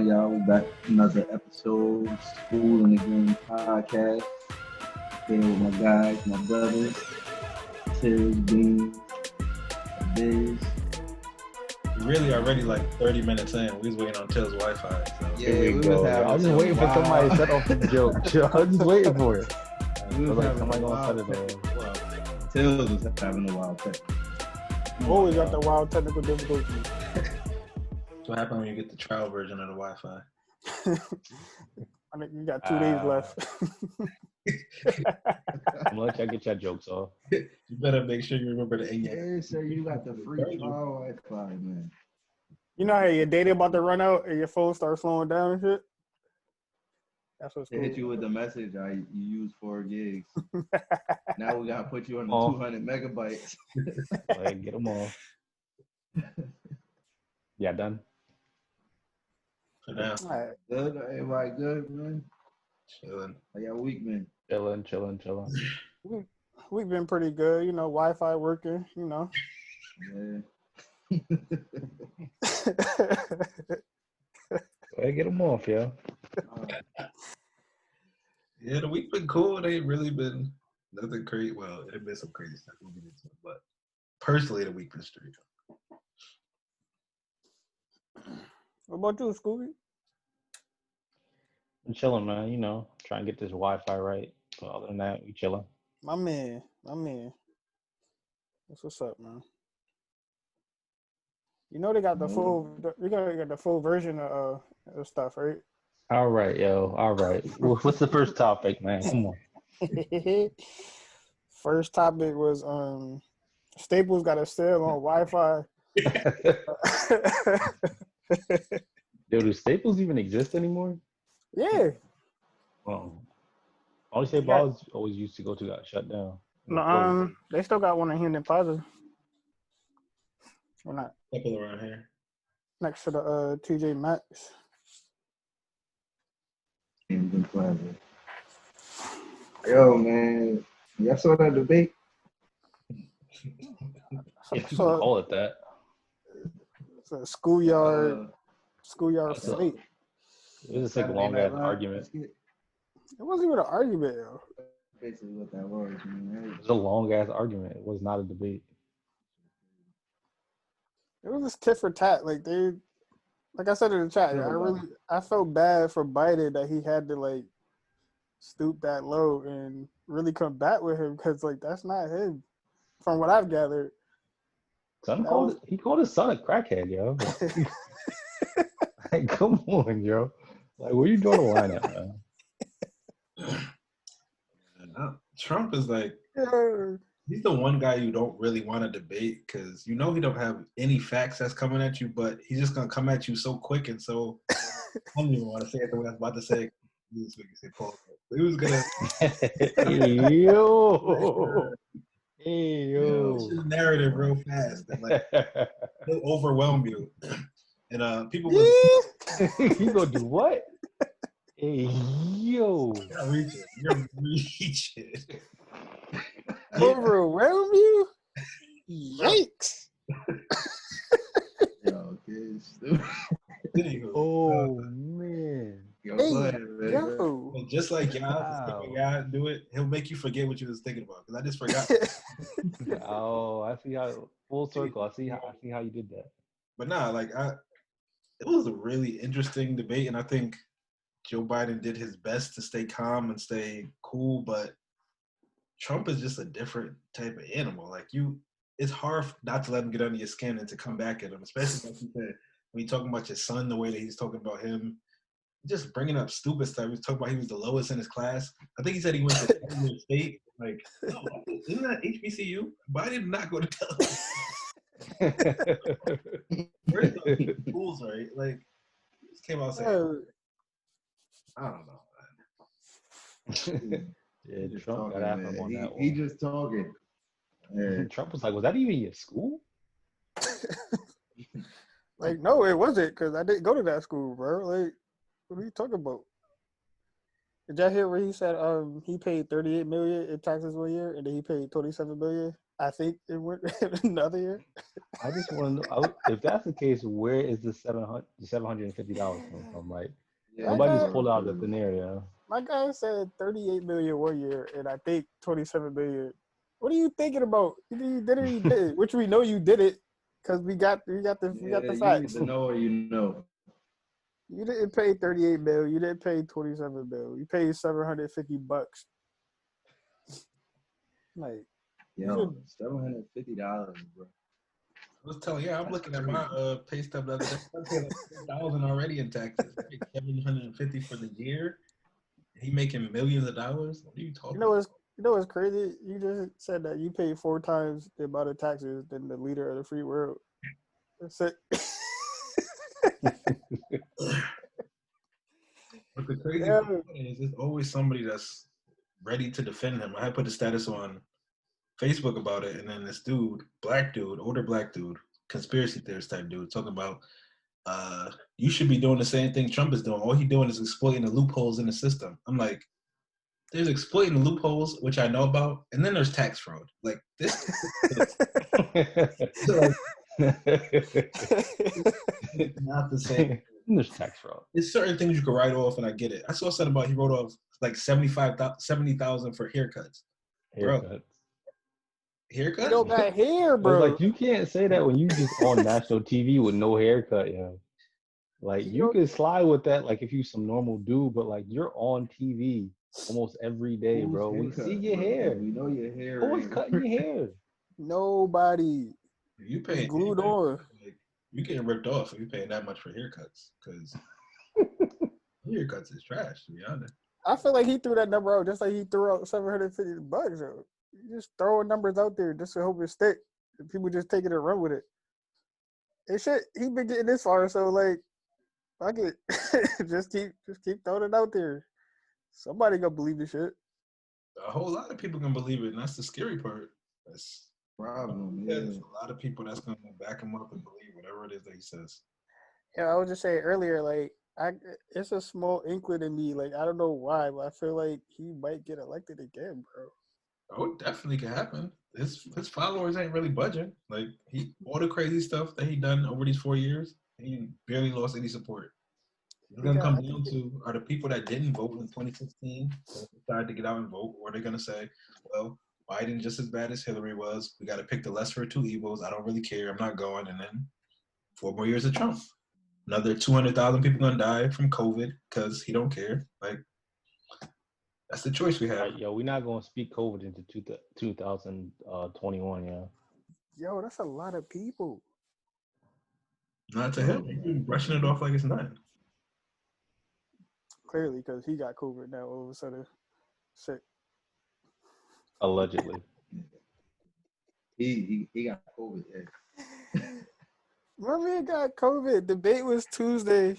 on, y'all? We back with another episode of School and the Game podcast. Here with my guys, my brothers, Tiz, Bean, Biz. We really already like 30 minutes in. We was waiting on Till's Wi-Fi. So. Yeah, Here we go. I was just waiting for somebody to set off the joke. I was just waiting for it. We was like having somebody a gonna wild set it off. Tills was having a wild tech. Always got the wild technical difficulties. What happened when you get the trial version of the Wi-Fi? I think you got 2 days left. I'm gonna let y'all get your jokes off. You better make sure you remember the end. Yeah, sir, you got the free trial Wi-Fi, man. You know how your data about to run out and your phone starts slowing down and shit? That's what's They cool. hit you with the message, you use 4 gigs. Now we gotta put you on the Oh. 200 megabytes. Like, get them all. Yeah, done. For now, All right. Good, everybody good, man? chilling. How y'all week been? Chilling. We've been pretty good, you know, Wi-Fi working, you know. Yeah. Hey, get them off, yo. Yeah, the week been cool. It ain't really been nothing crazy. Well, it been some crazy stuff we'll get into, but personally, the week been straight. What about you, Scooby? I'm chilling, man. You know, trying to get this Wi-Fi right. But other than that, we chilling. My man. That's what's up, man. You know they got the full version of stuff, right? All right, yo. All right. What's the first topic, man? Come on. First topic was Staples got a sale on Wi-Fi. Yo, do Staples even exist anymore? Yeah. Only Staples I always used to go to got shut down. No, they still got one in Hendon Plaza. Or not Couple around here. next to the TJ Maxx. In Plaza. Yo, man, y'all saw that debate? If you can call it that. It's a schoolyard That's fight. It was like a long ass argument. It wasn't even an argument, yo. Basically what that was, man. It was a long ass argument. It was not a debate. It was just tit for tat. Like I said in the chat, I felt bad for Biden that he had to like stoop that low and really combat with him because like that's not him, from what I've gathered. He called his son a crackhead, yo. Like, come on, yo. Like, where you drawing the line at, man? Trump is like, he's the one guy you don't really want to debate because you know he don't have any facts that's coming at you, but he's just gonna come at you so quick and so. I don't even want to say it the way I was about to say. He was gonna. Hey yo. Narrative real fast and like he'll overwhelm you, and people. You gonna do what? Hey yo. You're reaching. Overwhelm you? Yikes! Yo, kids. Oh man. Yo, go ahead, man. Yo. And just like y'all do it, he'll make you forget what you was thinking about. Because I just forgot. Oh, I see how full circle. I see how you did that. But nah, like it was a really interesting debate, and I think Joe Biden did his best to stay calm and stay cool, but Trump is just a different type of animal. Like it's hard not to let him get under your skin and to come back at him, especially like you said, when you're talking about your son, the way that he's talking about him, just bringing up stupid stuff. He was talking about he was the lowest in his class. I think he said he went to Delaware State. Like, no, isn't that HBCU? But I did not go to Delaware. Where's the schools, right? Like, he just came out saying, I don't know, Man. Yeah, Trump got after him on that one. He just talking. Yeah. Trump was like, "Was that even your school?" Like, no, it wasn't because I didn't go to that school, bro. Like, what are you talking about? Did y'all hear where he said he paid $38 million in taxes 1 year and then he paid $27 million I think it went another year. I just want to know if that's the case, where is the $750 coming from? Like Yeah, That nobody's guy- pulled out of the thin air. Yeah. My guy said 38 million 1 year, and I think 27 million. What are you thinking about? Either you did it or you did, which we know you did it because we got the you facts. either know or you know. You didn't pay 38 mil. You didn't pay 27 mil. You paid $750. Like, Yo, $750, bro. I was telling you, I'm That's looking at my pay stub the other day. I paid like 10,000 already in taxes. I paid 750 for the year. He making millions of dollars. What are you talking? you know what's crazy? You just said that you paid 4 times the amount of taxes than the leader of the free world. That's it. But the crazy Yeah. part is, there's always somebody that's ready to defend him. I had put a status on Facebook about it, and then this dude, older black dude, conspiracy theorist type dude, talking about you should be doing the same thing Trump is doing. All he doing is exploiting the loopholes in the system. I'm like, there's exploiting the loopholes, which I know about, and then there's tax fraud. Like this is not the same. There's tax fraud. There's certain things you can write off, and I get it. I saw something about he wrote off like 70,000 for haircuts. Bro. Haircuts. Haircuts? You don't got hair, I was bro. like, you can't say that when you just on national TV with no haircut, yo. Like you could slide with that, like if you some normal dude, but like you're on TV almost every day, Whose bro. We haircut, see your bro? hair. We know your hair. Who was ain't- cutting your hair? Nobody. You paying Glued on. Like, you getting ripped off if you paying that much for haircuts, because haircuts is trash, to be honest. I feel like he threw that number out just like he threw out $750. Yo. You just throwing numbers out there just to hope it stick. And people just take it and run with it. And shit, he been getting this far, so like, fuck it. just keep throwing it out there. Somebody gonna believe the shit. A whole lot of people can believe it, and that's the scary part. That's Problem, there's yeah. a lot of people that's gonna back him up and believe whatever it is that he says. Yeah, I was just saying earlier, like, it's a small inkling in me. Like, I don't know why, but I feel like he might get elected again, bro. Oh, it definitely can happen. His followers ain't really budging. Like all the crazy stuff that he done over these 4 years, he barely lost any support. It's gonna come down to, are the people that didn't vote in 2016 that decided to get out and vote, or they're gonna say, well, Biden just as bad as Hillary was. We got to pick the lesser of two evils. I don't really care. I'm not going. And then 4 more years of Trump. Another 200,000 people gonna die from COVID because he don't care. Like that's the choice we have. Right, yo, we're not gonna speak COVID into 2021, yeah. Yo, that's a lot of people. Not to him. He's brushing it off like it's nothing. Clearly, because he got COVID now all of a sudden. Sick. Allegedly. He got COVID. Yeah. My man got COVID. Debate was Tuesday.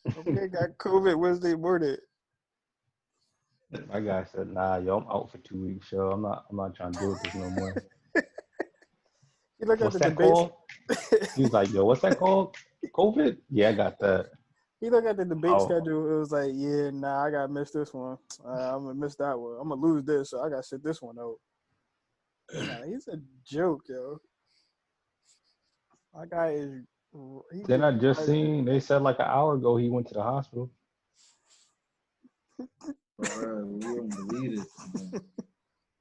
My man got COVID Wednesday morning. My guy said, nah, yo, I'm out for 2 weeks, yo. I'm not trying to deal with this no more. He looked What's at the that debate. called? He was like, yo, what's that called? COVID? Yeah, I got that. He looked at the debate Oh. schedule. It was like, yeah, nah, I gotta miss this one. I'm gonna miss that one. I'm gonna lose this, so I gotta sit this one out. Nah, he's a joke, yo. My guy is. Then I just seen, they said like an hour ago he went to the hospital. Bro, we don't believe this. Man.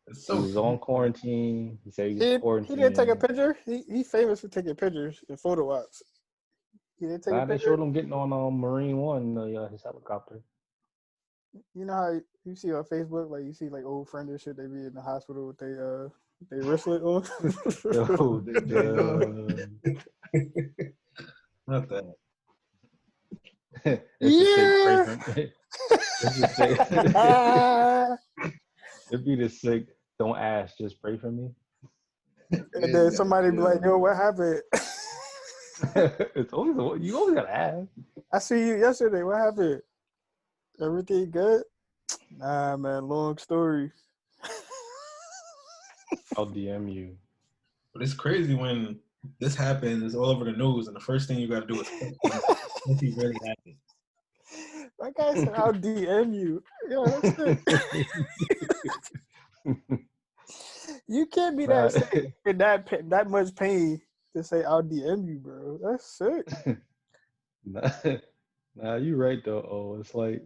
It's He was on quarantine. He said he was He quarantined. didn't take a picture. He's famous for taking pictures and photo ops. He didn't take a They picture. showed him getting on Marine One, his helicopter. You know how you see on Facebook, like you see like old friends and shit, they be in the hospital with they wristlet on. Yo, not that. It'd be the sick. Don't ask, just pray for me. And then somebody be like, "Yo, what happened?" It's always you always gotta ask. I see you yesterday. What happened? Everything good? Nah, man. Long story. I'll DM you. But it's crazy when this happens, it's all over the news, and the first thing you got to do is if he really happened. That guy said, "I'll DM you." Yo, that's it. You can't be Nah, that sick in that much pain to say I'll DM you, bro. That's sick. nah, you right though. Oh, it's like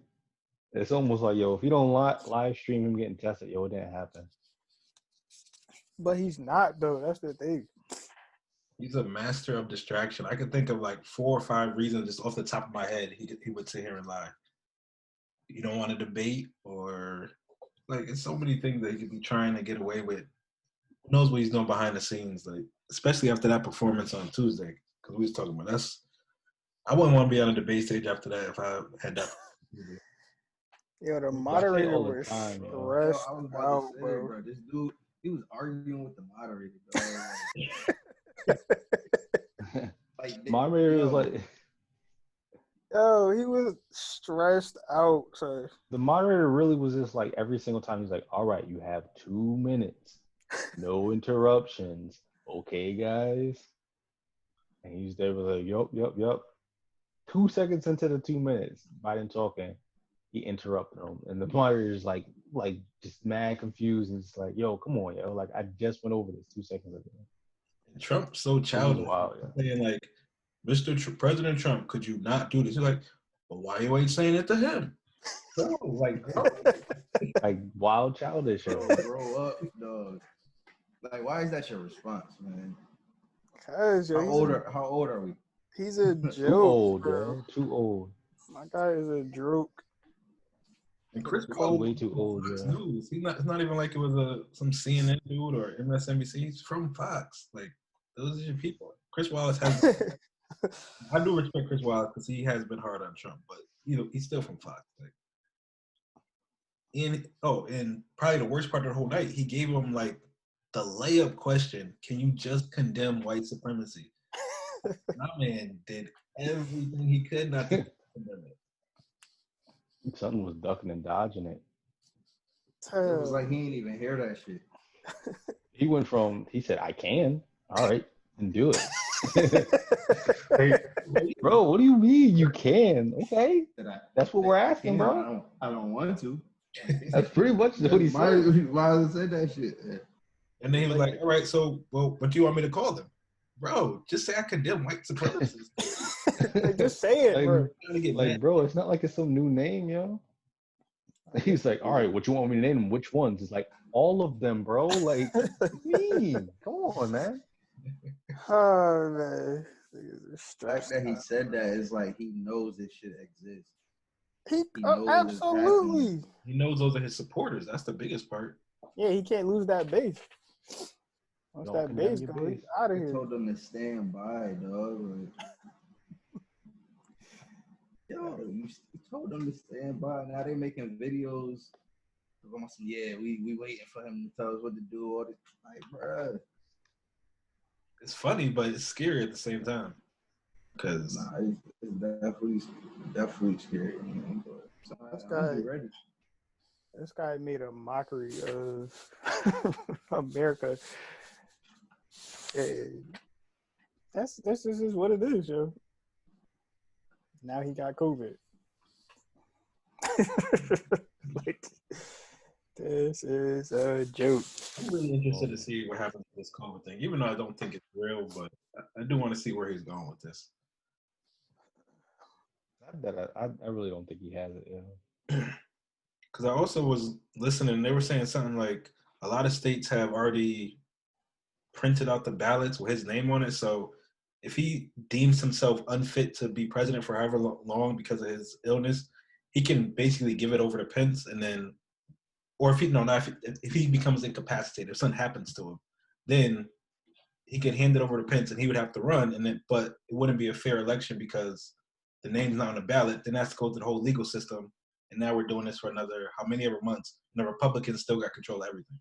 it's almost like yo, if you don't live stream him getting tested, yo, it didn't happen. But he's not though. That's the thing. He's a master of distraction. I can think of like 4 or 5 reasons just off the top of my head he would sit here and lie. You don't want to debate, or like it's so many things that he could be trying to get away with. Who knows what he's doing behind the scenes, like especially after that performance on Tuesday, because we was talking about that's. I wouldn't want to be on a debate stage after that if I had that. Yo, the I say it moderator all the was time, yo. Yo, stressed I was about out, to say, bro. bro, this dude, he was arguing with the moderator, dog. Like, Moderator yo, was like, Yo, he was stressed out. So the moderator really was just like every single time he's like, all right, you have 2 minutes, no interruptions, okay, guys. And he's there was like, yup. 2 seconds into the 2 minutes, Biden talking, he interrupted him, and the moderator's like just mad confused and just like, yo, come on, yo, like I just went over this 2 seconds ago. Trump's so It was childish. wild, yeah. Saying like, President Trump, could you not do this? You're like, well, why you ain't saying it to him? Bro, like, bro. Like wild childish, yo. grow up, dog. Like, why is that your response, man? cause yo, How old are we? he's a Too joke, old, bro. yo. Too old. My guy is a joke. And Chris Way Paul too old, Fox yeah. News. It's not even like it was some CNN dude or MSNBC. He's from Fox. Like those are your people. Chris Wallace has. I do respect Chris Wallace because he has been hard on Trump, but he's still from Fox. Like, and probably the worst part of the whole night, he gave him like the layup question: can you just condemn white supremacy? My man did everything he could not to condemn it. Something was ducking and dodging it. It was like he didn't even hear that shit. He said, I can. All right, and do it. Like, bro, what do you mean you can? Okay. That's what we're asking, bro. I don't want to. That's pretty much what he said. Why does it say that shit? And then he was like, all right, so, well, what do you want me to call them? Bro, just say I condemn white supremacists. Like, just say it, bro. Bro, it's not like it's some new name, yo. He's like, all right, what you want me to name them? Which ones? It's like, all of them, bro. Like, what do you mean? Come on, man. Oh, man. The fact that he said that is like he knows this shit exists. He knows absolutely. He knows those are his supporters. That's the biggest part. Yeah, he can't lose that base. Once that base goes, he's out of here. He told them to stand by, dog. Yo, you told them to stand by. Now they making videos. Yeah, we waiting for him to tell us what to do. All this, like, bruh. It's funny, but it's scary at the same time. Because it's definitely scary. Man. But this guy made a mockery of America. This is what it is, yo. Now he got COVID. Like, this is a joke. I'm really interested to see what happens with this COVID thing, even though I don't think it's real, but I do want to see where he's going with this. I really don't think he has it, yeah. Because I also was listening, and they were saying something like a lot of states have already printed out the ballots with his name on it. So if he deems himself unfit to be president for however long because of his illness, he can basically give it over to Pence, and then, or if he becomes incapacitated, if something happens to him, then he could hand it over to Pence, and he would have to run, but it wouldn't be a fair election because the name's not on the ballot. Then that's to go through the whole legal system, and now we're doing this for another how many ever months, and the Republicans still got control of everything.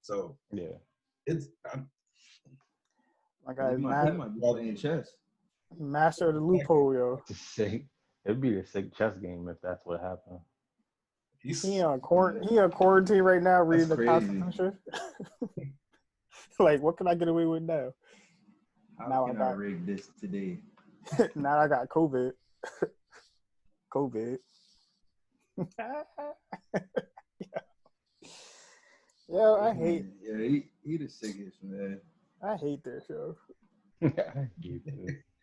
So yeah, it's. My guy he might be playing chess. Master of the loophole, yo. It'd be a sick chess game if that's what happened. He on quarantine right now reading the Constitution. Like, what can I get away with now? How can I rig this today? Now I got COVID. COVID. Yo, I hate Yeah, he the sickest, man. that show. I hate it.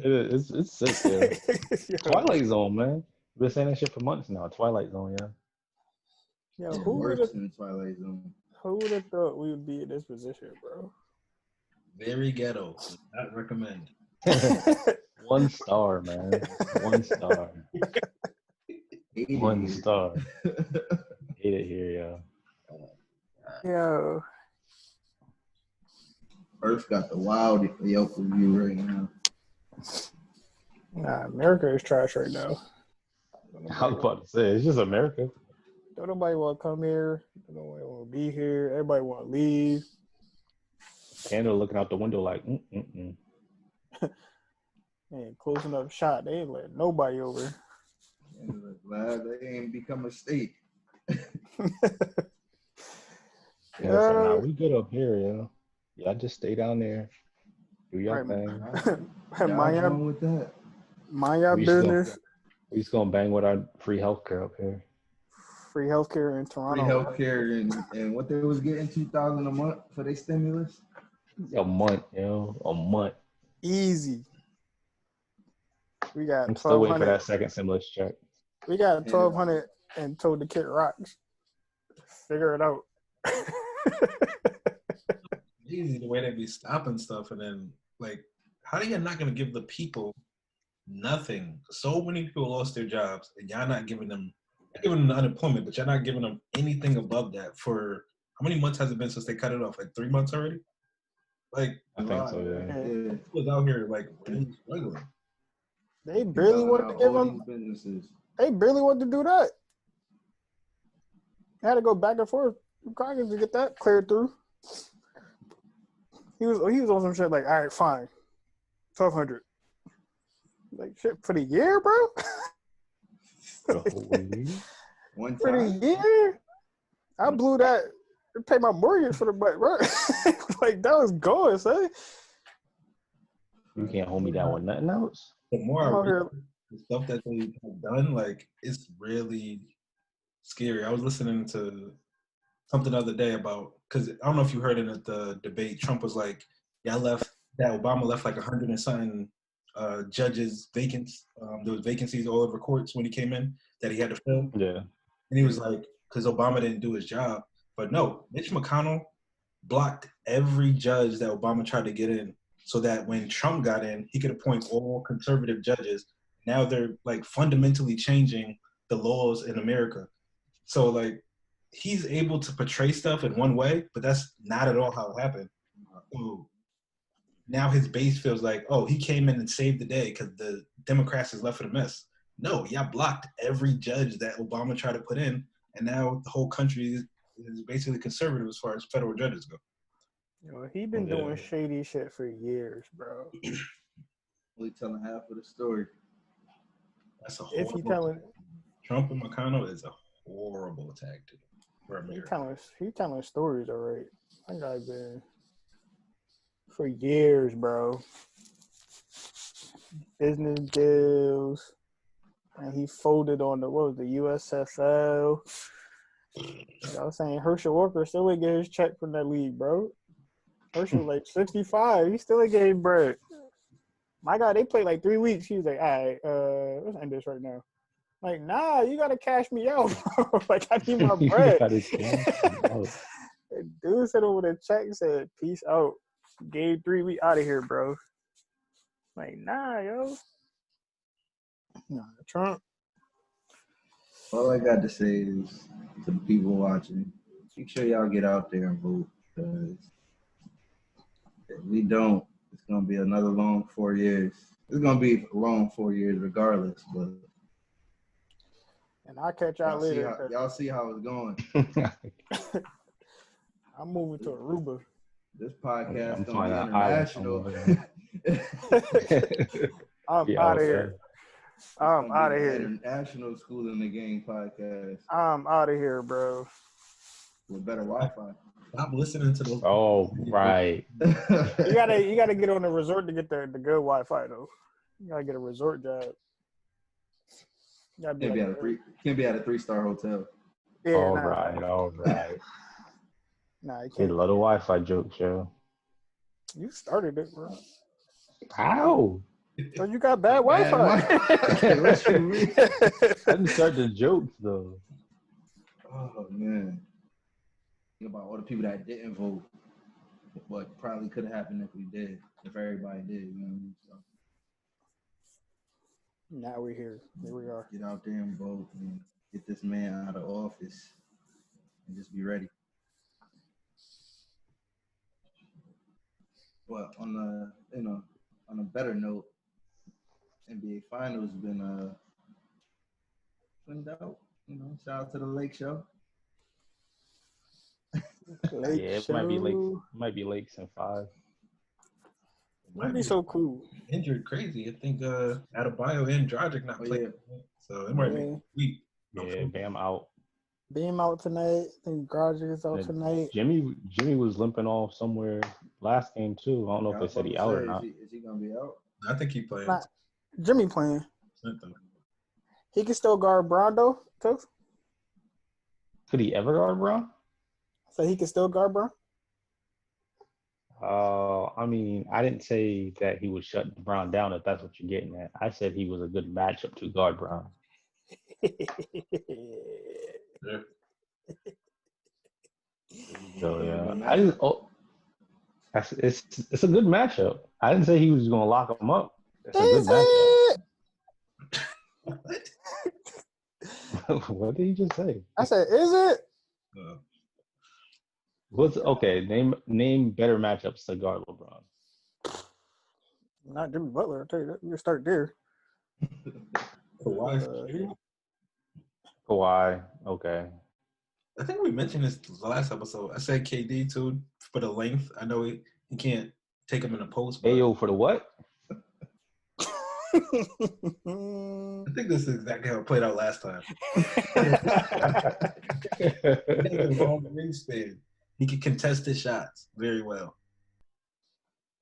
It's sick, yeah. Yo, Twilight Zone, man. Been saying that shit for months now. Twilight Zone, yeah. yo, Yeah, worse than Twilight Zone. who would have thought we would be in this position, bro? Very ghetto. Would not recommend. 1 star, man. 1 star. Hate it 1 here. star. Hate it here, yeah. Yo, Earth got the wild Yelp review right now. nah, America is trash right now. I was about to say, it's just America. Don't nobody want to come here. Don't nobody want to be here. Everybody want to leave. Canada looking out the window like, And closing up shop. They ain't letting nobody over. And glad they ain't become a state. Yeah, so nah, we good up here, yeah. Y'all just stay down there. Do your Right. thing. Y'all wrong with that? Mind your We just gonna- business. We just gonna bang with our free healthcare up here. Free healthcare in Free Toronto. healthcare and what they was getting $2,000 a month for their stimulus. A month, you know, a month. Easy. We got I'm still waiting for 1,200. that second stimulus check. We got 1,200 and told the kid rocks. Figure it out. Easy the way they be stopping stuff, and then like, how are you not gonna give the people nothing? So many people lost their jobs, and y'all not giving them unemployment, but y'all not giving them anything above that. For how many months has it been since they cut it off? Like 3 months already. Like I think so, yeah. Yeah. people out here like really struggling. They barely wanted to give all them. these businesses. They barely wanted to do that. They had to go back and forth with Congress to get that cleared through. He was on some shit like, all right, fine, 1,200. Like shit for the year, bro. The whole year? One For the time. year, I blew that. Pay my mortgage for the butt, bro. Like that was going, son. You can't hold me down with nothing else. The more I'm I out read here. the stuff that they have done, like it's really scary. I was listening to something the other day about, because I don't know if you heard it at the debate. Trump was like, "Yeah, Obama left like 100 and something judges vacant. There was vacancies all over courts when he came in that he had to fill." Yeah. And he was like, because Obama didn't do his job. But no, Mitch McConnell blocked every judge that Obama tried to get in, so that when Trump got in, he could appoint all conservative judges. Now they're like fundamentally changing the laws in America. So like he's able to portray stuff in one way, but that's not at all how it happened. So now his base feels like, oh, he came in and saved the day because the Democrats is left with a mess. No, y'all blocked every judge that Obama tried to put in, and now the whole country is basically conservative as far as federal judges go. You know, he been doing shady shit for years, bro. Only telling half of the story. That's a If you horrible. telling, Trump and McConnell is a horrible tactic for America. he telling stories, all right. That guy been for years, bro. Business deals, and he folded on the USFL. I was saying Herschel Walker still ain't get his check from that league, bro. Herschel like 65, he still ain't getting bread. My God, they played like 3 weeks. He was like, all right, let's end this right now. Like, nah, you gotta cash me out, bro. Like, I need my bread. Dude said over the check said, peace out. Gave 3 weeks out of here, bro. Like, nah, yo. Nah, Trump. All I got to say is to the people watching, make sure y'all get out there and vote, because if we don't, it's gonna be another long 4 years. It's gonna be a long 4 years regardless, but And I'll catch y'all later. Y'all see how it's going. I'm moving to Aruba. This podcast I'm gonna be international. I'm out of here. I'm out of here. International School in the Game podcast. I'm out of here, bro. With better Wi-Fi. Stop listening to those. Oh, right. You gotta get on the resort to get the good Wi-Fi though. You gotta get a resort job. Can't be at a 3-star hotel. Yeah, all right. Nah, you They can't. love the Wi-Fi jokes, yo. You started it, bro. How? So you got bad Bad Wi-Fi. What you mean? I didn't start the jokes though. Oh man. Think about all the people that didn't vote. What probably could have happened if we did, if everybody did, you know what I mean? So Now we're here. Here we are. get out there and vote and get this man out of office and just be ready. But on on a better note, NBA Finals been out. Shout out to the Lake Show. Lake Yeah, it Show. might be Lakes in 5. That'd be so cool. Injured crazy. I think Adebayo and Dragic not playing. Yeah. So it might be Yeah. sweet. Yeah, Bam out. Beam out tonight. I think Garage is out And tonight. Jimmy was limping off somewhere last game too. I don't know if I they was said he about out to or say, not. Is he gonna be out? I think he playing. Not Jimmy playing. Though. He can still guard Brondo too. Could he ever guard Brown? So he can still guard Brown. I mean, I didn't say that he would shut Brown down if that's what you're getting at. I said he was a good matchup to guard Brown. Yeah. So yeah, it's a good matchup. I didn't say he was going to lock him up. It's a good matchup. What did he just say? I said, is it? What's okay? Name better matchups to guard LeBron. Not Jimmy Butler. I'll tell you that. You start there. Kawhi. Okay. I think we mentioned this the last episode. I said KD too for the length. I know he can't take him in the post. But Ayo for the what? I think this is exactly how it played out last time. He has a long wingspan. He can contest his shots very well.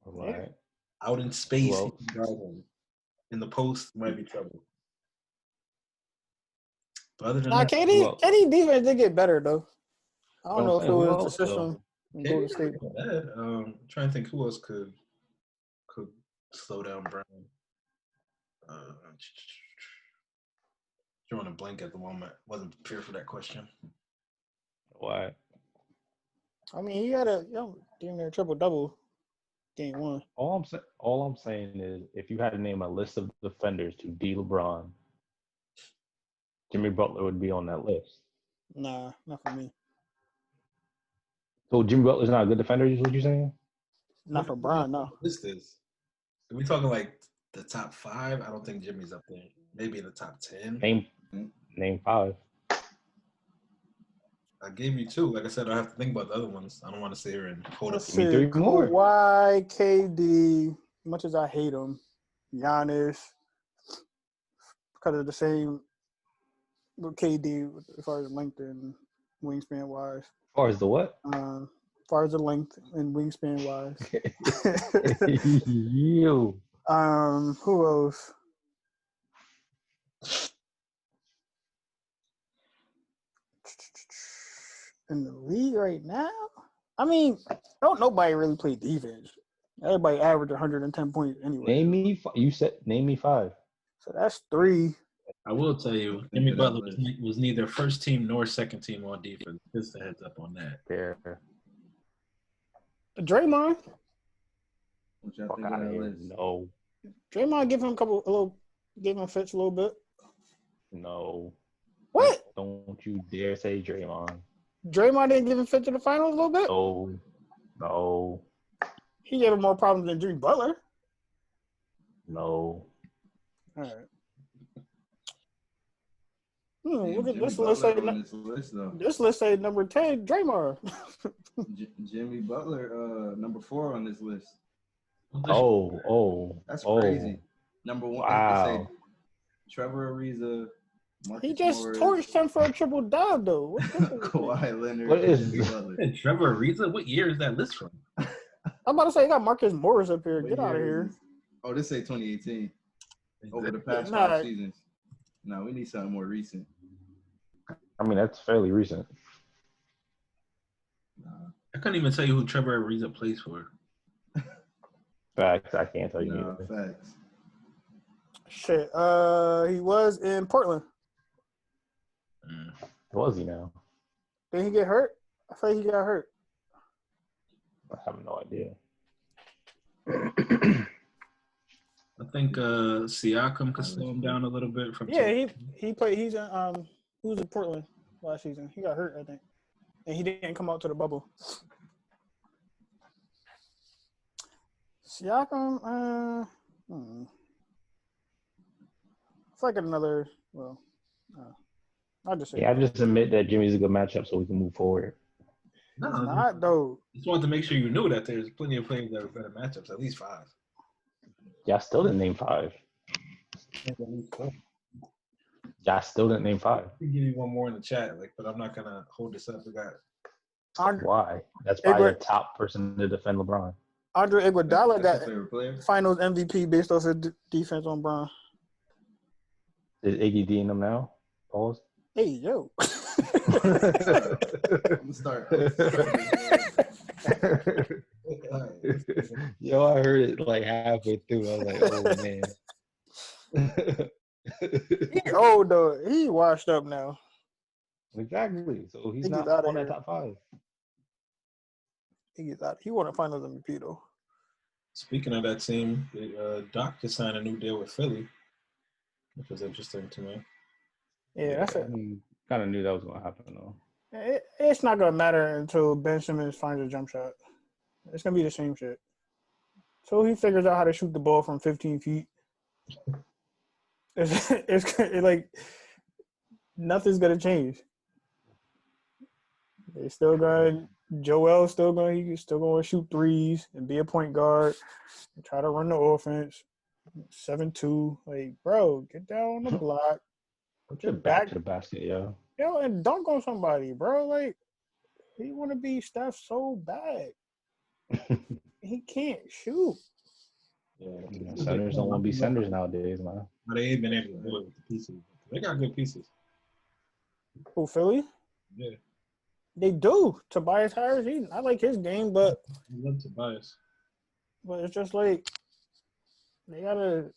All right. Out in space, Who he can guard him. In the post, might be trouble. But other than that, KD defense did get better though. I don't know if it was the else, system in Golden State. bad. Trying to think who else could slow down Brown. Drawing a blank at the moment. Wasn't prepared for that question. Why? I mean, he had a damn near triple double game 1. All I'm saying is, if you had to name a list of defenders to D LeBron, Jimmy Butler would be on that list. Nah, not for me. So Jimmy Butler's not a good defender, is what you're saying? Not for Bron, no. This is. Are we talking like the top 5? I don't think Jimmy's up there. Maybe in the top 10. Name 5. I gave you 2. Like I said, I have to think about the other ones. I don't want to sit here and hold up. Let's Give me see. 3 more. Kawhi, KD, much as I hate him, Giannis, because of the same with KD as far as length and wingspan wise. As far as the what? As far as the length and wingspan wise. You. Who else? In the league right now? I mean, don't nobody really play defense. Everybody average 110 points anyway. Name me 5. So that's 3. I will tell you, Jimmy Butler was neither first team nor second team on defense. Just a heads up on that. Fair. Draymond. What y'all Fuck think of out of that here. list? No. Draymond give him give him fits a little bit. No. What? Don't you dare say Draymond. Draymond didn't give him fit to the finals a little bit? No. He gave him more problems than Jimmy Butler. No. All right. Look at Jimmy this list. Butler on this list, though. This list say number 10, Draymond. Jimmy Butler, number 4 on this list. That's crazy. Number 1. Wow. Trevor Ariza. Marcus He just Morris, torched him for a triple dub, though. Kawhi Leonard. What is Jimmy this? Butler. Trevor Ariza? What year is that list from? I'm about to say, you got Marcus Morris up here. What Get out of year here. is this? Oh, this say 2018. Over the past Nah. 5 seasons. No, we need something more recent. I mean, that's fairly recent. I couldn't even tell you who Trevor Ariza plays for. Facts. I can't tell you No, either. facts. Shit. He was in Portland. Was he now? Did he get hurt? I thought he got hurt. I have no idea. I think Siakam could slow him down a little bit from. Yeah, he played. He was in Portland last season. He got hurt, I think, and he didn't come out to the bubble. Siakam, it's like another. Well, I'll just say. Yeah, I just admit that Jimmy's a good matchup, so we can move forward. No, It's not though. Just wanted to make sure you knew that there's plenty of players that are better matchups, at least 5. Y'all still didn't name 5. Y'all still didn't name 5. I can give you one more in the chat, but I'm not gonna hold this up. We got Why? That's probably the top person to defend LeBron. Andre Iguodala got favorite player. Finals MVP based off his defense on Bron. Is Iggy D in them now? Pause. Hey yo. I'm start. Yo, I heard it like halfway through. I was like, oh man. He old though. He washed up now. Exactly. So he's Iggy's not outta on that here. top 5. He won a Finals MVP though. Speaking of that team, Doc just signed a new deal with Philly, which was interesting to me. Yeah, that's it. I kind of knew that was going to happen, though. It's not gonna matter until Ben Simmons finds a jump shot. It's gonna be the same shit. So he figures out how to shoot the ball from 15 feet. It's like nothing's gonna change. They still going. Joel's still going. He's still going to shoot threes and be a point guard and try to run the offense. 7-2, like bro, get down on the block. Put your back to the basket, yo. Yo, and dunk on somebody, bro. Like, he want to be Steph so bad. He can't shoot. Yeah, Centers don't want to be centers nadays, man. But they ain't been able to do it with the pieces. They got good pieces. Oh, Philly? Yeah. They do. Tobias Harris, I like his game, but I love Tobias. But it's just like they gotta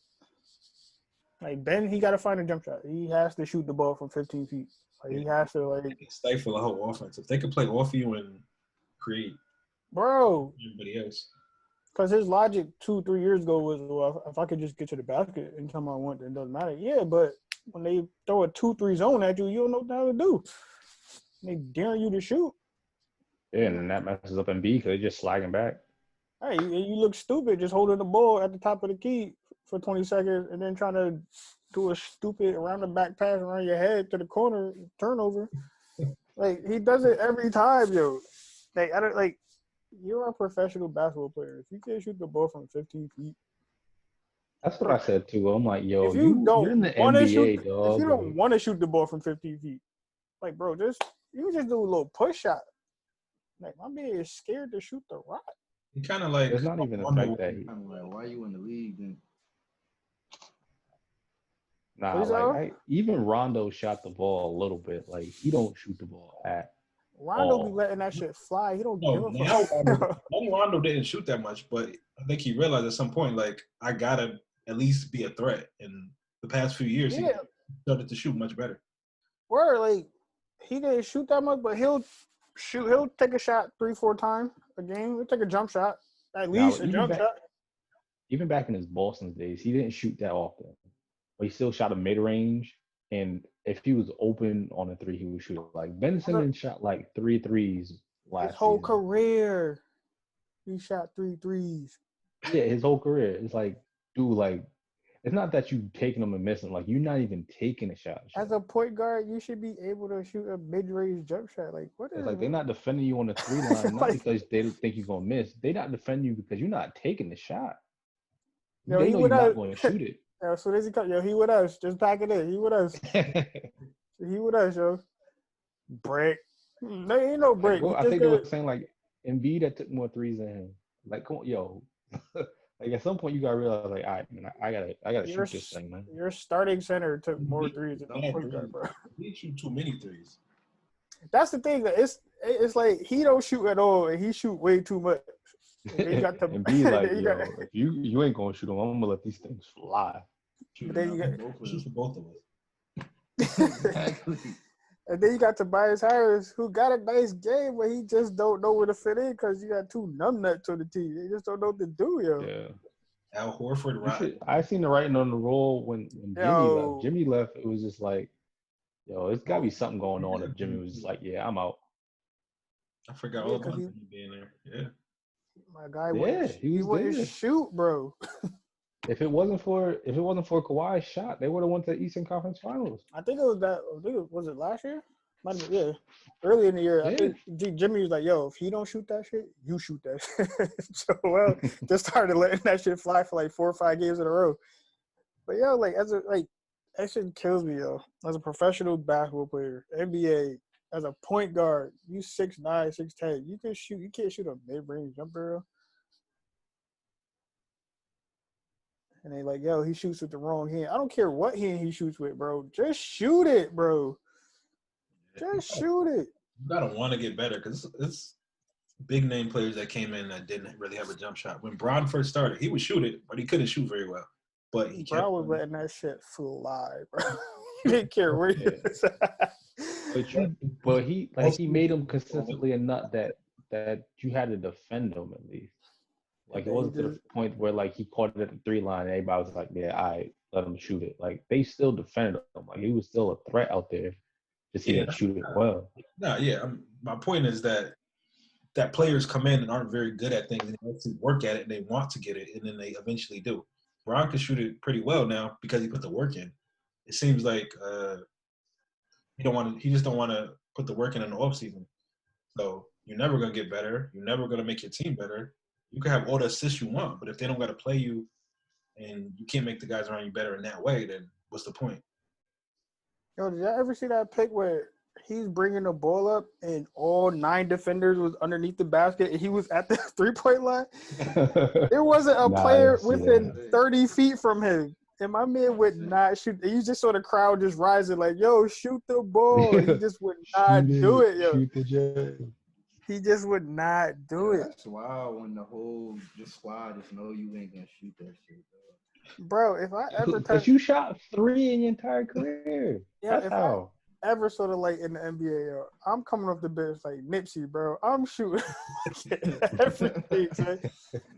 Ben. He gotta find a jump shot. He has to shoot the ball from 15 feet. He has to They can stifle the whole offense. If they can play off you and create, bro. Everybody else. Because his logic 2-3 years ago was, well, if I could just get to the basket anytime I want, it doesn't matter. Yeah, but when they throw a 2-3 zone at you, you don't know what the hell to do. They daring you to shoot. Yeah, and then that messes up Embiid because they're just slagging back. Hey, you look stupid just holding the ball at the top of the key for 20 seconds and then trying to do a stupid around the back pass around your head to the corner turnover. He does it every time, yo. You're a professional basketball player. If you can't shoot the ball from 15 feet. That's what I said too. I'm like, yo, if you you're in the NBA, dog. If you don't want to shoot the ball from 15 feet, bro, you just do a little push shot. My man is scared to shoot the rock. He kind of it's not even the fact that he. I'm like, why are you in the league then? Nah, even Rondo shot the ball a little bit. He don't shoot the ball at Rondo all. be letting that shit fly. He don't give a fuck. Rondo didn't shoot that much, but I think he realized at some point, I gotta at least be a threat. And the past few years, he started to shoot much better. He didn't shoot that much, but he'll shoot. He'll take a shot 3-4 times a game. He'll take a jump shot, at least a jump shot. Even back in his Boston days, he didn't shoot that often, but he still shot a mid range. And if he was open on a 3, he would shoot it. Ben Simmons shot 3 threes last his whole season. career. He shot 3 threes. Yeah, his whole career. It's dude, it's not that you taking them and missing. You're not even taking a shot. As a point guard, you should be able to shoot a mid-range jump shot. What is it's they're not defending you on the 3 line, not because they think you're gonna miss. They're not defending you because you're not taking the shot. Yo, they know you're not going to shoot it. As soon as he comes, he with us. Just pack it in. He with us. He with us, yo. Break. There ain't no break. I think they were saying Embiid that took more threes than him. Come on, yo. At some point you gotta realize, all right, man, I gotta shoot this thing, man. Your starting center took more threes than a point guard, bro. He shoot too many threes. That's the thing. That it's like he don't shoot at all, and he shoot way too much. And then you got And be like, then you yo, got, if you ain't gonna shoot them, I'm gonna let these things fly. but then you got, Shoot for both of us. Exactly. and then you got Tobias Harris, who got a nice game, but he just don't know where to fit in because you got two numbnuts on the team. They just don't know what to do, yo. Yeah. Al Horford, I seen the writing on the wall when Jimmy Yo. left. Jimmy left, it was just like, yo, it's gotta be something going on if Jimmy was just like, yeah, I'm out. I forgot Yeah, all 'cause about he- him being there. Yeah. My guy, Yeah, he was wouldn't there. shoot, bro. If it wasn't for Kawhi's shot, they would have went to the Eastern Conference Finals. I think it was that. Was it last year? Might have been, yeah, early in the year. I Yeah. think Jimmy was like, "Yo, if he don't shoot that shit, you shoot that shit." So well, just started letting that shit fly for like 4 or 5 games in a row. But yo, like that shit kills me, yo. As a professional basketball player, NBA, as a point guard, you 6'9", 6'10", you can shoot. You can't shoot a mid-range jumper. Yo. And they like, yo, he shoots with the wrong hand. I don't care what hand he shoots with, bro. Just shoot it, bro. Just shoot it. You gotta want to get better because it's big name players that came in that didn't really have a jump shot. When Bron first started, he would shoot it, but he couldn't shoot very well. But he kept. Bro was letting that shit fly, bro. He didn't care where he was at. But he made him consistently a nut that you had to defend him at least. Like it wasn't to the point where like he caught it at the 3 line and everybody was like, yeah, I let him shoot it. Like they still defended him. Like he was still a threat out there. Just he didn't shoot it well. No, yeah. My point is that players come in and aren't very good at things and they actually work at it and they want to get it and then they eventually do. Bron can shoot it pretty well now because he put the work in. It seems like he just don't want to put the work in the off season. So you're never gonna get better. You're never gonna make your team better. You can have all the assists you want, but if they don't got to play you and you can't make the guys around you better in that way, then what's the point? Yo, did y'all ever see that pic where he's bringing the ball up and all 9 defenders was underneath the basket and he was at the 3-point line? There wasn't a player within 30 feet from him. And my man would not shoot. You just saw the crowd just rising like, yo, shoot the ball. He just would not do it, yo. Shoot the jet. He just would not do it. That's wild when the whole squad just know you ain't gonna shoot that shit, bro. If I ever because you shot 3 in your entire career. Yeah, that's how. I ever sort of like in the NBA, yo, I'm coming off the bench like Nipsey, bro. I'm shooting everything, man.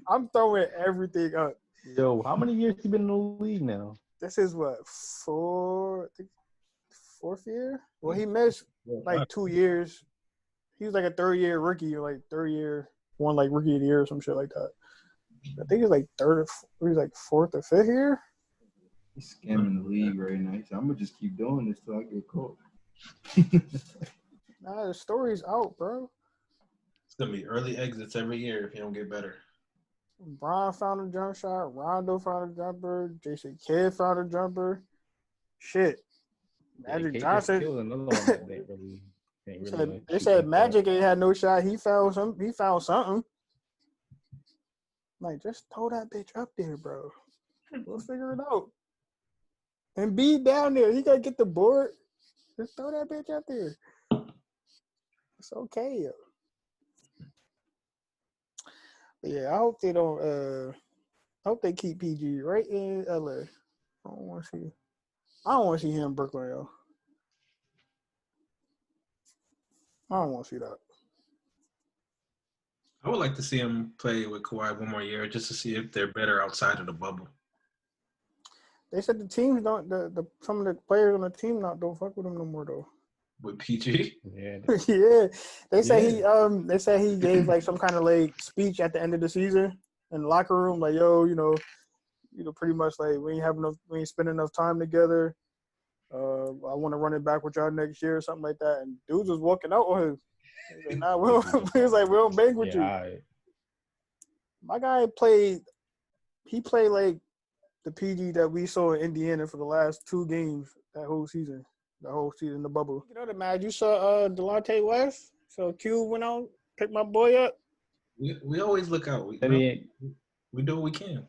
I'm throwing everything up. Yo, how many years you been in the league now? This is what, 4th year? Well, he missed like 2 years. He was like a 3rd-year rookie, or like 3rd year, won like rookie of the year or some shit like that. I think he's like 4th or 5th year. He's scamming the league right now. I'm gonna just keep doing this till I get caught. Nah, the story's out, bro. It's gonna be early exits every year if you don't get better. Bron found a jump shot. Rondo found a jumper. Jason Kidd found a jumper. Shit. Magic Johnson. It was another one that they really. They said Magic ain't had no shot. He found something. Like, just throw that bitch up there, bro. We'll figure it out. And be down there. He gotta get the board. Just throw that bitch up there. It's okay, yo. But yeah, I hope they don't. I hope they keep PG right in LA. I don't want to see him in Brooklyn, yo. I don't want to see that. I would like to see him play with Kawhi one more year just to see if they're better outside of the bubble. They said the teams don't. Some of the players on the team don't fuck with him no more though. With PG? Yeah. Yeah. They say he gave like some kind of like speech at the end of the season in the locker room, like, yo, you know, pretty much like we ain't spending enough time together. I want to run it back with y'all next year or something like that. And dudes was walking out on him. He was like, nah, he was like, we don't bang with you. Right. My guy played like the PG that we saw in Indiana for the last 2 games the whole season, the bubble. You know the match. You saw Delonte West. So Q went out, picked my boy up. We always look out. We do what we can.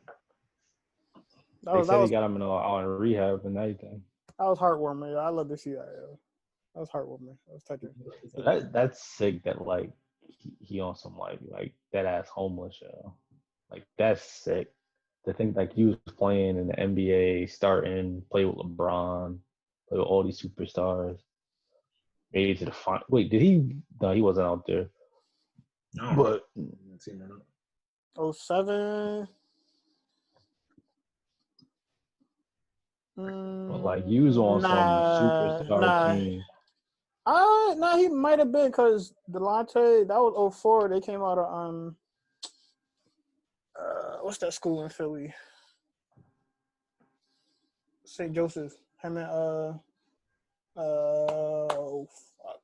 They said he got him on rehab and everything. That was heartwarming. I love to see that. Yo. That was heartwarming. That was touching. That's sick. That like he on some like that ass homeless, yo. Like that's sick. To think like he was playing in the NBA, starting, play with LeBron, play with all these superstars. Made it to the final. Wait, did he? No, he wasn't out there. No, But I haven't seen that. 07. like you was on some superstar Nah. team. Nah, he might have been because Delonte, that was 04. They came out of what's that school in Philly? St. Joseph. Him and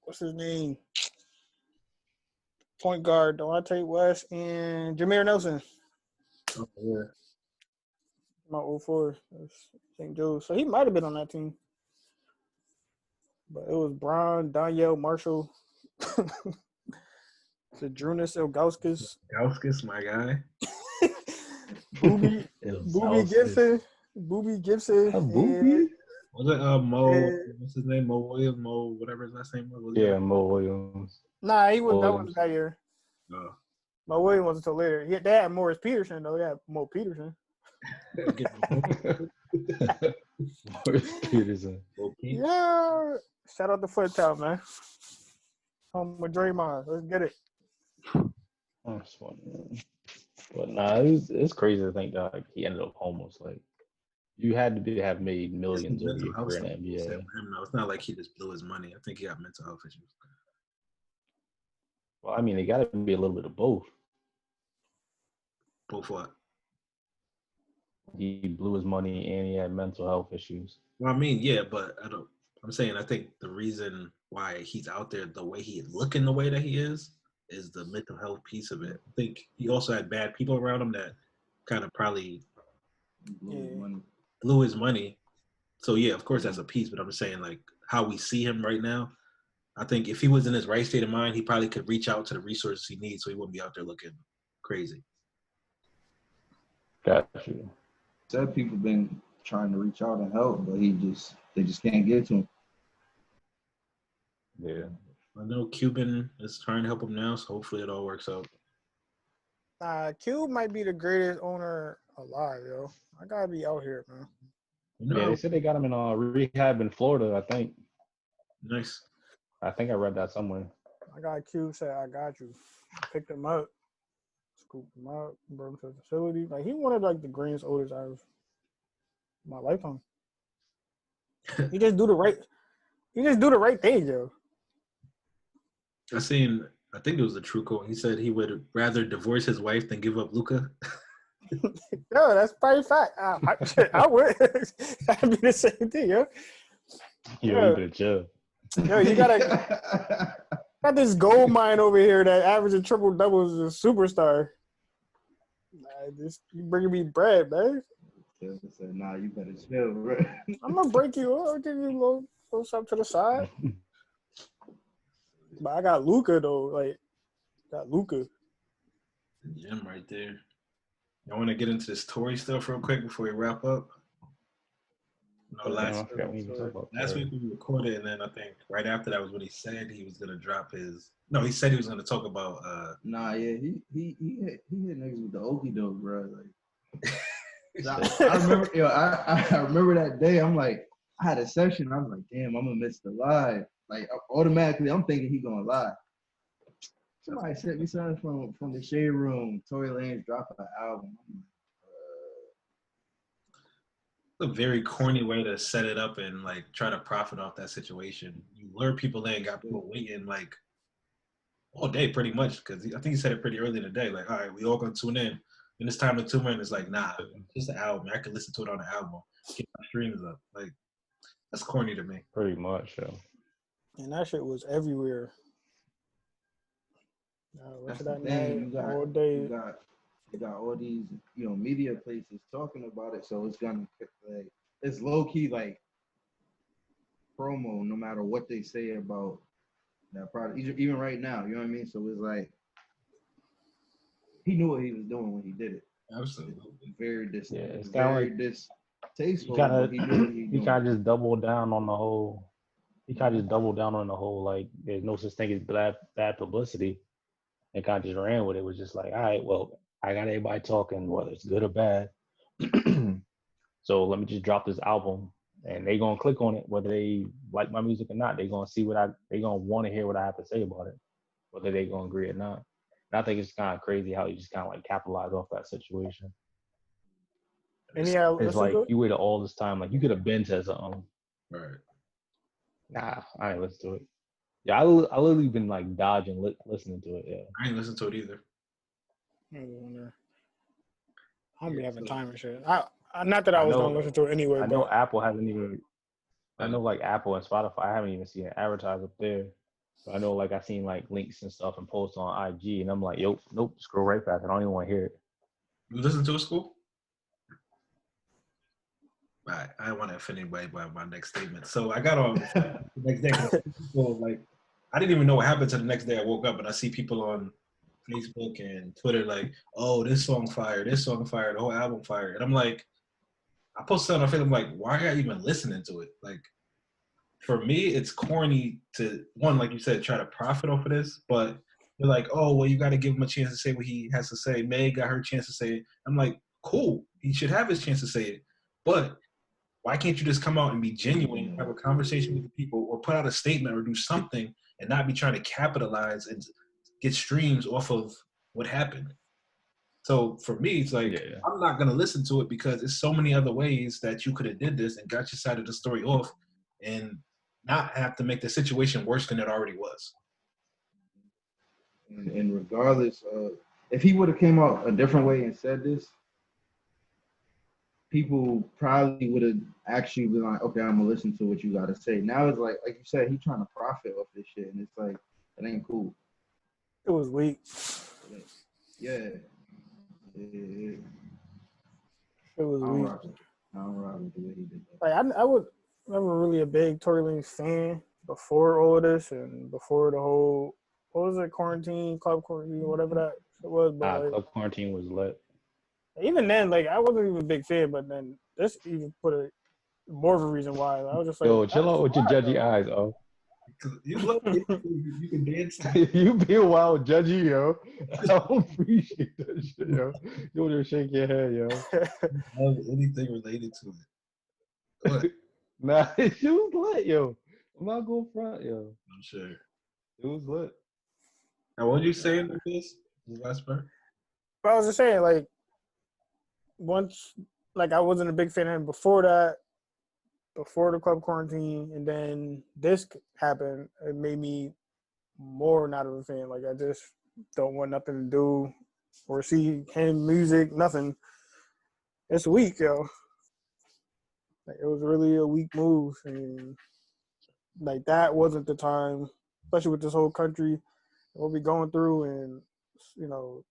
what's his name? Point guard Delonte West and Jameer Nelson. Oh, yeah. My 04. That's St. Joe. So he might have been on that team. But it was Brown, Danielle Marshall, Zadrunas Ilgauskas, Gauskas, my guy. Booby Gibson, Booby? Was it Mo? and, What's his name? Mo Williams? Mo, whatever his last name was. Yeah, Mo Williams. nah, he was that Williams. was that year. No. Mo Williams wasn't until later. They had Morris Peterson though. They had Mo Peterson. Morris Peterson. Yeah. Shout out to Foot Town, man. Home with Draymond. Let's get it. That's funny. But nah, it's crazy to think that like, he ended up homeless. Like you had to have made millions over your career in the NBA. No, it's not like he just blew his money. I think he got mental health issues. Well, I mean, it got to be a little bit of both. Both what? He blew his money and he had mental health issues. Well, I mean, yeah, but I'm saying I think the reason why he's out there the way he is looking the way that he is the mental health piece of it. I think he also had bad people around him that kind of probably blew his money. So yeah, of course that's a piece, but I'm saying like how we see him right now, I think if he was in his right state of mind, he probably could reach out to the resources he needs so he wouldn't be out there looking crazy. Got you. Said people been trying to reach out and help, but they just can't get to him. Yeah. I know Cuban is trying to help him now, so hopefully it all works out. Cube might be the greatest owner alive, yo. I gotta be out here, man. Yeah, they said they got him in rehab in Florida, I think. Nice. I think I read that somewhere. I got Cube said, I got you. Picked him up, scooped him up, brought him to the facility. Like, he wanted like the greatest oldest out of my lifetime. He just do the right thing, yo. I think it was a true quote. He said he would rather divorce his wife than give up Luka. Yo, that's probably fact. I would. That'd be the same thing, yo. Yo, you better chill. Yo, you got this gold mine over here that averages triple doubles as a superstar. You bringing me bread, man. Said, nah, you better chill, bro. I'm gonna break you. I'll give you a little something to the side. But I got Luka though. Like, got Luka. The gem right there. I want to get into this Tory stuff real quick before we wrap up. No, last week we recorded, and then I think right after that was when he said he was gonna drop his. No, he said he was gonna talk about. Nah, yeah, he hit niggas with the okie doke, bro. Like, I remember, I remember that day. I'm like, I had a session. I was like, damn, I'm gonna miss the live. Like automatically, I'm thinking he gonna lie. Somebody sent me something from the Shade Room. Tory Lanez dropped an album. A very corny way to set it up and like try to profit off that situation. You lure people in, got people waiting like all day pretty much, because I think he said it pretty early in the day. Like, all right, we all gonna tune in. When it's time to tune in, it's like, nah, it's just an album. I can listen to it on the album. Get my streams up. Like, that's corny to me. Pretty much, yeah. And that shit was everywhere. That's the thing. All day. You got all these, media places talking about it, so it's gonna like it's low key like promo, no matter what they say about that product. Even right now, you know what I mean. So it's like he knew what he was doing when he did it. Absolutely. It's very distasteful. He knew what he He kind of just doubled down on the whole he kind of just doubled down on the whole like there's no such thing as bad publicity, and kind of just ran with it. It was just like, all right, well, I got everybody talking, whether it's good or bad. So let me just drop this album, and they gonna click on it whether they like my music or not. They gonna see they gonna want to hear what I have to say about it, whether they gonna agree or not. And I think it's kind of crazy how you just kind of like capitalize off that situation. And yeah, It's like you waited all this time. Like you could have been said something. Right. Nah, I ain't listen to it. Yeah, I literally been like dodging listening to it. Yeah, I ain't listen to it either. I'm be having time and shit. Not that I was gonna listen to it anyway. I know Apple hasn't even. I know like Apple and Spotify. I haven't even seen it advertised up there. But I know like I seen like links and stuff and posts on IG, and I'm like, nope, scroll right past. I don't even want to hear it. You listen to it, School? Right. I don't want to offend anybody by my next statement. So I got on the next day. People, like, I didn't even know what happened to the next day. I woke up and I see people on Facebook and Twitter like, oh, this song fired, the whole album fired. And I'm like, I posted on Facebook, I'm like, why are you even listening to it? Like, for me, it's corny to, one, like you said, try to profit off of this. But they're like, oh, well, you got to give him a chance to say what he has to say. Meg got her chance to say it. I'm like, cool. He should have his chance to say it. But why can't you just come out and be genuine, have a conversation with the people, or put out a statement or do something and not be trying to capitalize and get streams off of what happened? So for me, it's like, I'm not going to listen to it because there's so many other ways that you could have did this and got your side of the story off and not have to make the situation worse than it already was. And regardless of, if he would have came out a different way and said this, people probably would have actually been like, okay, I'm gonna listen to what you gotta say. Now it's like you said, he's trying to profit off this shit, and it's like, it ain't cool. It was weak. Yeah. It was weak. I don't rock with the way he did that. Like I was never really a big Tory Lanez fan before all of this and before the whole, what was it, club quarantine, whatever that shit was. But like, club quarantine was lit. Even then, like I wasn't even a big fan, but then this even put a more of a reason why. I was just like, yo, chill out with your judgy eyes, oh. You love it. You can dance. You be a wild judgy, yo. I don't appreciate that shit, yo. You want to shake your head, yo. Love anything related to it. Go ahead. Nah, it was lit, yo. I'm not going front, yo. I'm sure. It was lit. Now, what did you say in this last part? But I was just saying, like, once, like, I wasn't a big fan of him before that, before the club quarantine, and then this happened. It made me more not of a fan. Like, I just don't want nothing to do or see him music, nothing. It's weak, yo. Like, it was really a weak move, and like that wasn't the time, especially with this whole country, what we going through, and you know,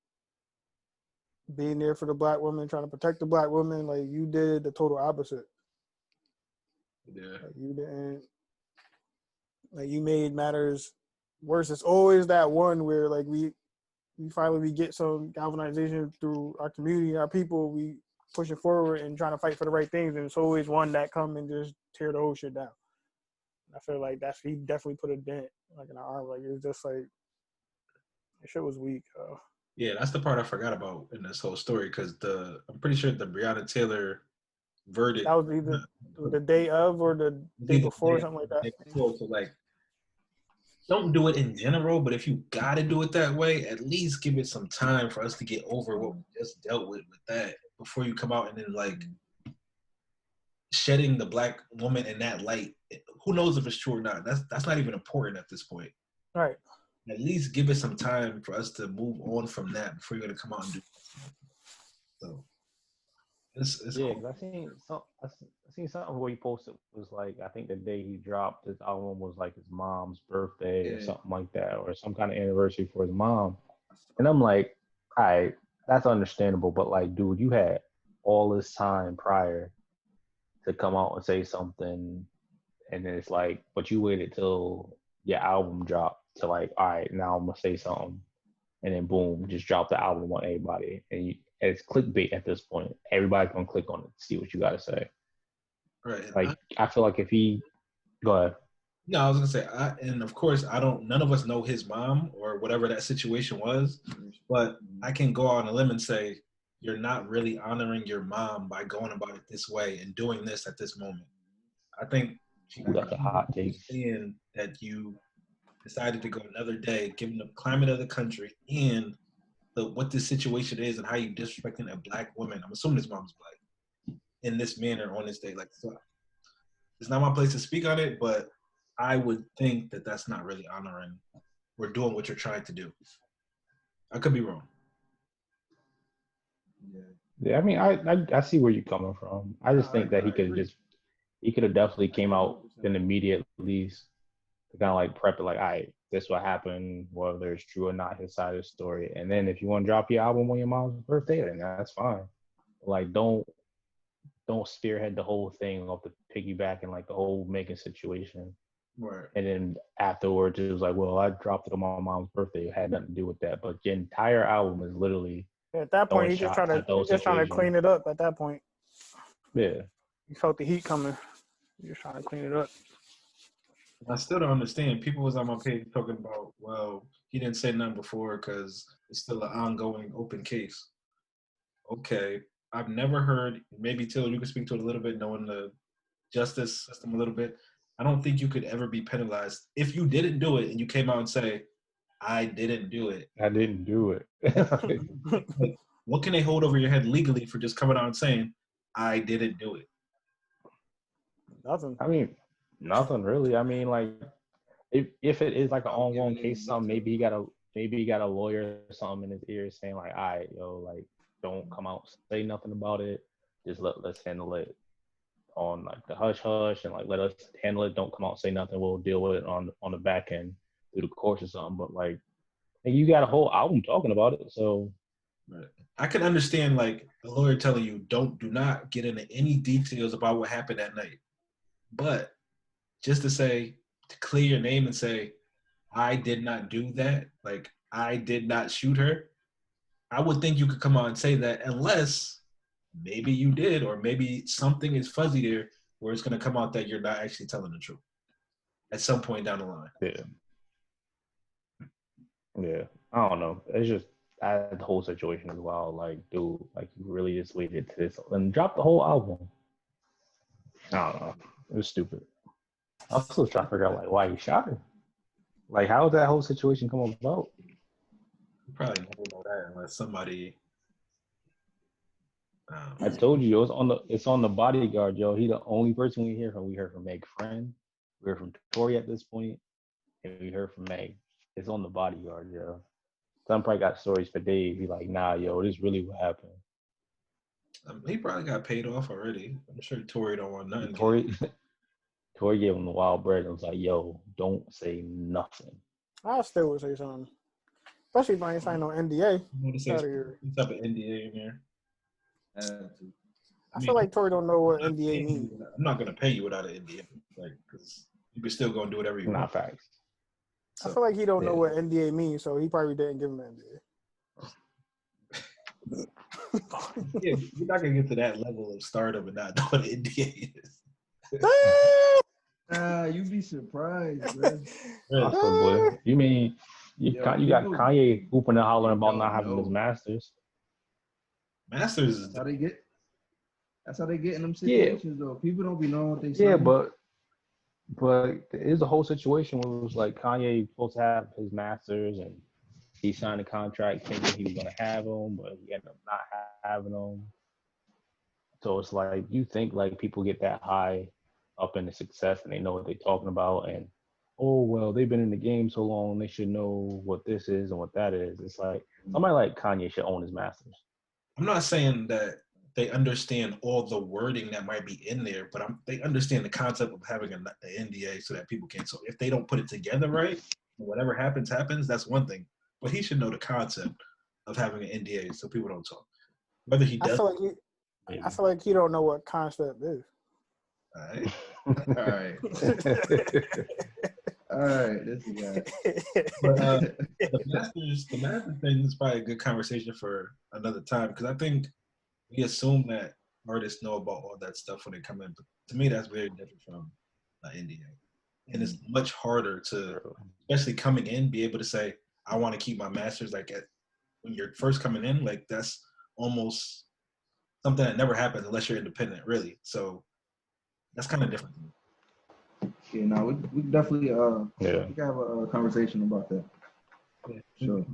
being there for the black woman, trying to protect the black woman. Like you did the total opposite. Yeah. Like you didn't. Like you made matters worse. It's always that one where like we finally get some galvanization through our community, our people. We pushing forward and trying to fight for the right things, and it's always one that come and just tear the whole shit down. I feel like he definitely put a dent like in our arm. Like it was just like the shit was weak. Yeah, that's the part I forgot about in this whole story because I'm pretty sure the Breonna Taylor verdict. That was either the day of or the day before, something like that. Before, so like, don't do it in general, but if you gotta do it that way, at least give it some time for us to get over what we just dealt with that before you come out and then like shedding the black woman in that light. Who knows if it's true or not? That's not even important at this point. Right. At least give it some time for us to move on from that before you're gonna come out and do it. So it's yeah, cool. I seen something where he posted was like, I think the day he dropped his album was like his mom's birthday or something like that, or some kind of anniversary for his mom. And I'm like, all right, that's understandable, but like, dude, you had all this time prior to come out and say something, and then it's like, but you waited till your album dropped to like, all right, now I'm gonna say something, and then boom, just drop the album on everybody, and it's clickbait at this point. Everybody's gonna click on it to see what you gotta say. Right. Like I feel like if he go ahead. No, I was gonna say, and of course, none of us know his mom or whatever that situation was, but I can go on a limb and say, you're not really honoring your mom by going about it this way and doing this at this moment. I think Ooh, that's a hot take. understand that you decided to go another day, given the climate of the country and what this situation is and how you disrespecting a black woman. I'm assuming his mom's black in this manner on this day. Like, so it's not my place to speak on it, but I would think that that's not really honoring or doing what you're trying to do. I could be wrong. Yeah, I mean, I see where you're coming from. I just think that he could have definitely came out in the media at least to kind of like prep it, like, all right, this what happened, whether it's true or not, his side of the story. And then if you want to drop your album on your mom's birthday, then that's fine. Like, don't spearhead the whole thing off the piggyback and like the whole making situation. Right. And then afterwards, it was like, well, I dropped it on my mom's birthday. It had nothing to do with that. But your entire album is literally At that point, he's just trying to clean it up. At that point, yeah. he felt the heat coming. He's just trying to clean it up. I still don't understand. People was on my page talking about, well, he didn't say nothing before because it's still an ongoing open case. Okay. I've never heard, maybe Till, you can speak to it a little bit, knowing the justice system a little bit. I don't think you could ever be penalized if you didn't do it and you came out and say, I didn't do it. I didn't do it. Like, what can they hold over your head legally for just coming out and saying, I didn't do it? Nothing. I mean, nothing really. I mean, like, if it is like an ongoing case, something maybe he got a lawyer or something in his ear saying like, all right, yo, like, don't come out, say nothing about it. Just let's handle it on like the hush hush and like let us handle it. Don't come out, say nothing. We'll deal with it on the back end through the course or something. But like, you got a whole album talking about it, so. Right. I can understand like the lawyer telling you do not get into any details about what happened that night. But just to clear your name and say, I did not do that, like I did not shoot her, I would think you could come out and say that unless maybe you did, or maybe something is fuzzy there where it's going to come out that you're not actually telling the truth at some point down the line. Yeah. I don't know. It's just the whole situation as well. Like, dude, like you really just waited to this and dropped the whole album. I don't know. It was stupid. I was still trying to figure out like why he shot her. Like, how did that whole situation come about? You probably never know that unless somebody. I told you, it's on the bodyguard, yo. He the only person we hear from. We heard from Meg's friend. We heard from Tory at this point, and we heard from Megg. It's on the bodyguard, yo. Some probably got stories for days. He like, nah, yo, this really what happened. He probably got paid off already. I'm sure Tory don't want nothing. Tory gave him the wild bread and was like, yo, don't say nothing. I still would say something. Especially if I ain't signed no NDA. Some type of NDA in there. I feel like Tory don't know what NDA means. I'm not gonna pay you without an NDA, like, because you can still go and do whatever you want. Not facts. So, I feel like he don't know what NDA means, so he probably didn't give him an NDA. Yeah, you're not gonna get to that level of stardom and not know what an NDA is. You'd be surprised, man. Boy. You mean you got Kanye hooping and hollering about not having his masters? Masters is That's how they get in them situations, though. People don't be knowing what they say. Yeah, but there's a whole situation where it was like Kanye was supposed to have his masters and he signed a contract thinking he was gonna have them, but he ended up not having them. So it's like you think like people get that high up into success and they know what they're talking about, and oh well, they've been in the game so long, they should know what this is and what that is. It's like somebody like Kanye should own his masters. I'm not saying that they understand all the wording that might be in there, but they understand the concept of having an NDA so that people can't. So if they don't put it together right, whatever happens, that's one thing. But he should know the concept of having an NDA so people don't talk. Whether he does. I feel like he don't know what concept is. All right. All right, this is that. But the master thing is probably a good conversation for another time, because I think we assume that artists know about all that stuff when they come in. But to me, that's very different from an NDA. And it's much harder to, especially coming in, be able to say, I want to keep my master's. Like when you're first coming in, like that's almost something that never happens unless you're independent, really. So that's kind of different. Yeah, no, we definitely Yeah. we can have a conversation about that. Yeah. Sure.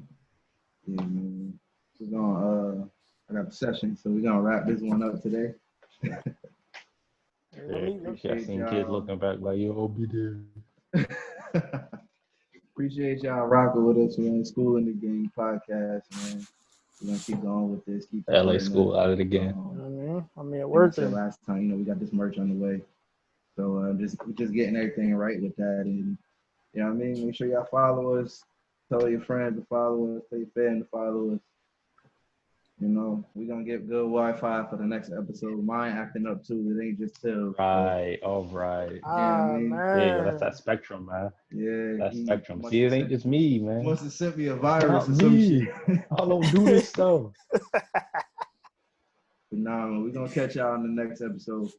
Yeah, man. We're gonna I got the session, so we're gonna wrap this one up today. Yeah, appreciate I seen kids looking back like, yo, be there. Appreciate y'all rocking with us, man. School in the Game podcast, man. We're gonna keep going with this. Keep LA school at it again. I mean, it like I worked. said last time, we got this merch on the way. So we're just getting everything right with that. And you know what I mean? Make sure y'all follow us. Tell your friends to follow us. Tell your fans to follow us. You know, we're gonna get good Wi-Fi for the next episode. Mine acting up too. It ain't just Till. Right, all right. You know what I mean? Yeah, that's that spectrum, man. Yeah. That spectrum. See, it ain't just me, man. Must have sent me a It's virus not or some me. shit. I don't do this stuff. But nah, man, we're gonna catch y'all in the next episode.